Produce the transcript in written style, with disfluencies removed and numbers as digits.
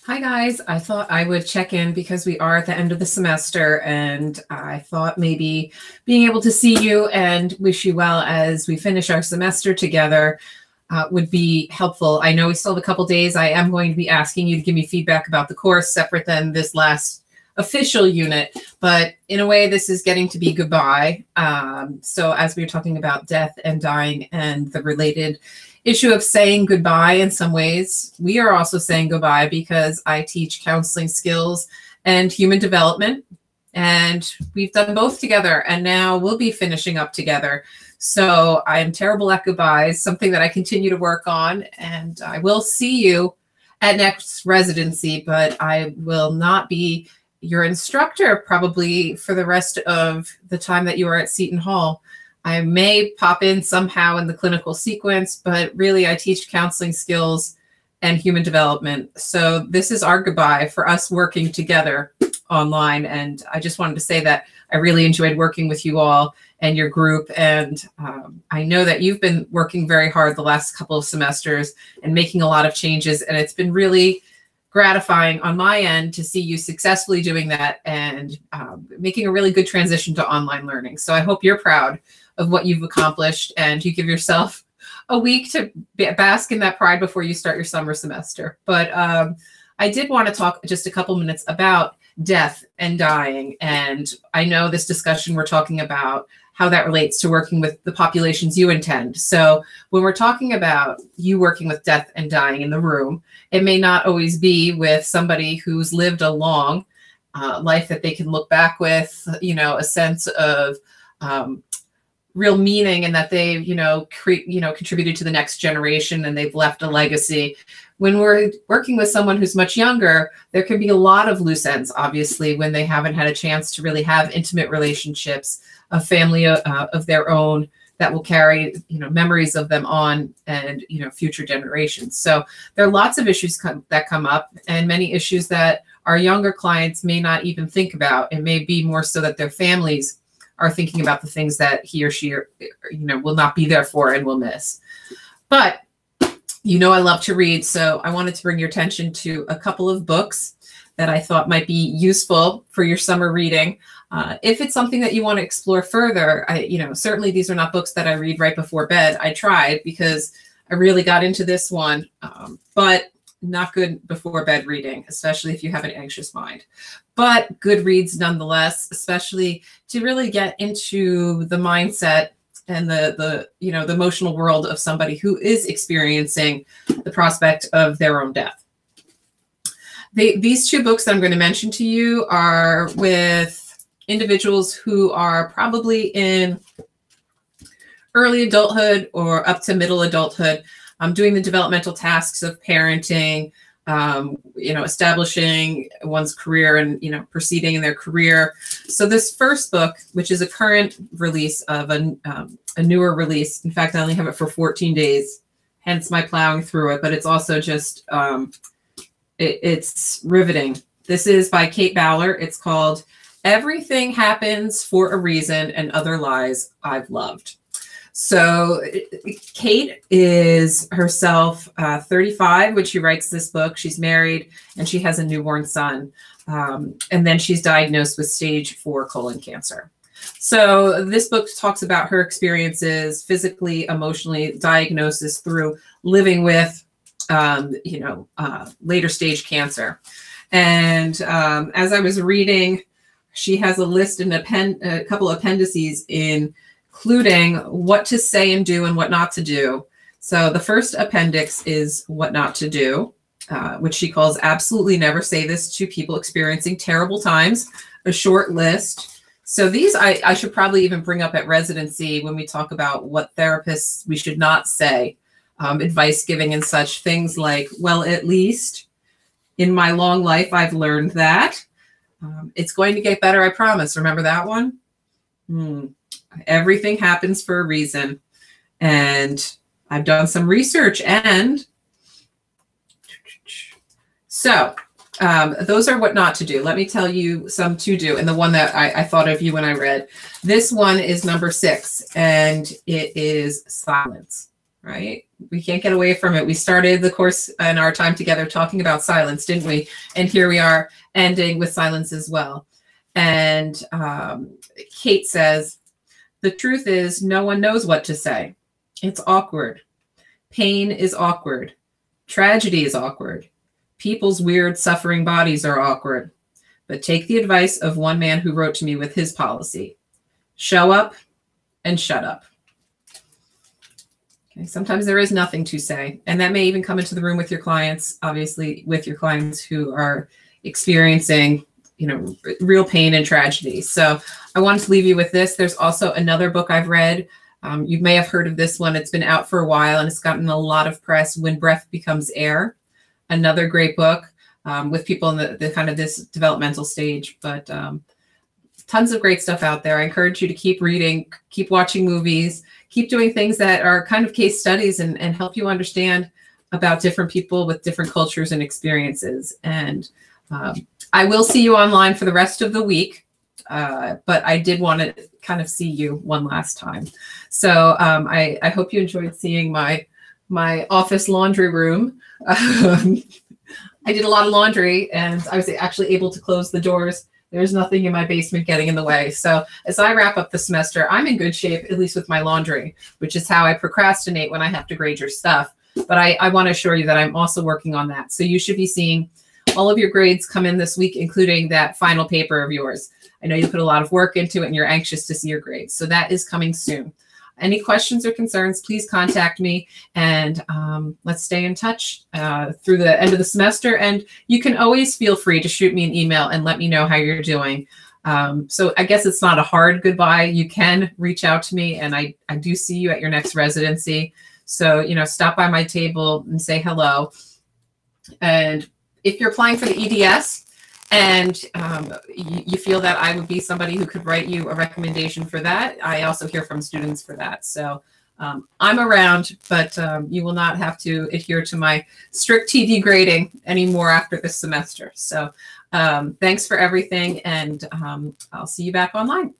Hi guys, I thought I would check in because we are at the end of the semester and I thought maybe being able to see you and wish you well as we finish our semester together would be helpful. I know we still have a couple days. I am going to be asking you to give me feedback about the course separate than this last official unit, but in a way this is getting to be goodbye. So as we were talking about death and dying and the related issue of saying goodbye, in some ways we are also saying goodbye because I teach counseling skills and human development, and we've done both together and now we'll be finishing up together. So I am terrible at goodbyes, something that I continue to work on, and I will see you at next residency, but I will not be your instructor probably for the rest of the time that you are at Seton Hall. I may pop in somehow in the clinical sequence, but really I teach counseling skills and human development. So this is our goodbye for us working together online. And I just wanted to say that I really enjoyed working with you all and your group. And I know that you've been working very hard the last couple of semesters and making a lot of changes. And it's been really gratifying on my end to see you successfully doing that and making a really good transition to online learning. So I hope you're proud of what you've accomplished and you give yourself a week to bask in that pride before you start your summer semester. But I did want to talk just a couple minutes about death and dying. And I know this discussion we're talking about how that relates to working with the populations you intend. So when we're talking about you working with death and dying in the room, it may not always be with somebody who's lived a long life that they can look back with, a sense of real meaning and that they've, contributed to the next generation and they've left a legacy. When we're working with someone who's much younger, there can be a lot of loose ends, obviously, when they haven't had a chance to really have intimate relationships, a family of their own that will carry, memories of them on and, future generations. So there are lots of issues that come up and many issues that our younger clients may not even think about. It may be more so that their families are thinking about the things that he or she, will not be there for and will miss. But I love to read, so I wanted to bring your attention to a couple of books that I thought might be useful for your summer reading. If it's something that you want to explore further, certainly these are not books that I read right before bed. I tried because I really got into this one, but not good before bed reading, especially if you have an anxious mind. But good reads nonetheless, especially to really get into the mindset and the emotional world of somebody who is experiencing the prospect of their own death. These two books that I'm going to mention to you are with individuals who are probably in early adulthood or up to middle adulthood, doing the developmental tasks of parenting, establishing one's career and, proceeding in their career. So this first book, which is a current release of a newer release. In fact, I only have it for 14 days, hence my plowing through it, but it's also just, it's riveting. This is by Kate Bowler. It's called Everything Happens for a Reason and Other Lies I've Loved. So Kate is herself 35 when she writes this book. She's married and she has a newborn son. And then she's diagnosed with stage 4 colon cancer. So this book talks about her experiences physically, emotionally, diagnosis through living with, later stage cancer. And as I was reading, she has a list and a couple appendices including what to say and do and what not to do. So the first appendix is what not to do, which she calls absolutely never say this to people experiencing terrible times, a short list. So these I should probably even bring up at residency when we talk about what therapists we should not say, advice giving and such things like, well, at least in my long life, I've learned that. It's going to get better, I promise. Remember that one? Everything happens for a reason. And I've done some research and so those are what not to do. Let me tell you some to do. And the one that I thought of you when I read. This one is number 6 and it is silence. right? We can't get away from it. We started the course and our time together talking about silence, didn't we? And here we are ending with silence as well. And Kate says, the truth is no one knows what to say. It's awkward. Pain is awkward. Tragedy is awkward. People's weird suffering bodies are awkward. But take the advice of one man who wrote to me with his policy. Show up and shut up. Okay, sometimes there is nothing to say. And that may even come into the room with your clients, obviously with your clients who are experiencing, real pain and tragedy. So I wanted to leave you with this. There's also another book I've read. You may have heard of this one. It's been out for a while and it's gotten a lot of press, When Breath Becomes Air. Another great book with people in the kind of this developmental stage, but tons of great stuff out there. I encourage you to keep reading, keep watching movies, keep doing things that are kind of case studies and help you understand about different people with different cultures and experiences. And I will see you online for the rest of the week, but I did want to kind of see you one last time. So I hope you enjoyed seeing my office laundry room. I did a lot of laundry and I was actually able to close the doors. There's nothing in my basement getting in the way. So as I wrap up the semester, I'm in good shape, at least with my laundry, which is how I procrastinate when I have to grade your stuff. But I want to assure you that I'm also working on that. So you should be seeing all of your grades come in this week, including that final paper of yours. I know you put a lot of work into it and you're anxious to see your grades. So that is coming soon. Any questions or concerns, please contact me and let's stay in touch through the end of the semester. And you can always feel free to shoot me an email and let me know how you're doing. So I guess it's not a hard goodbye. You can reach out to me and I do see you at your next residency. So, stop by my table and say hello. And if you're applying for the EDS, and you feel that I would be somebody who could write you a recommendation for that, I also hear from students for that. So I'm around, but you will not have to adhere to my strict TD grading anymore after this semester. So thanks for everything, and I'll see you back online.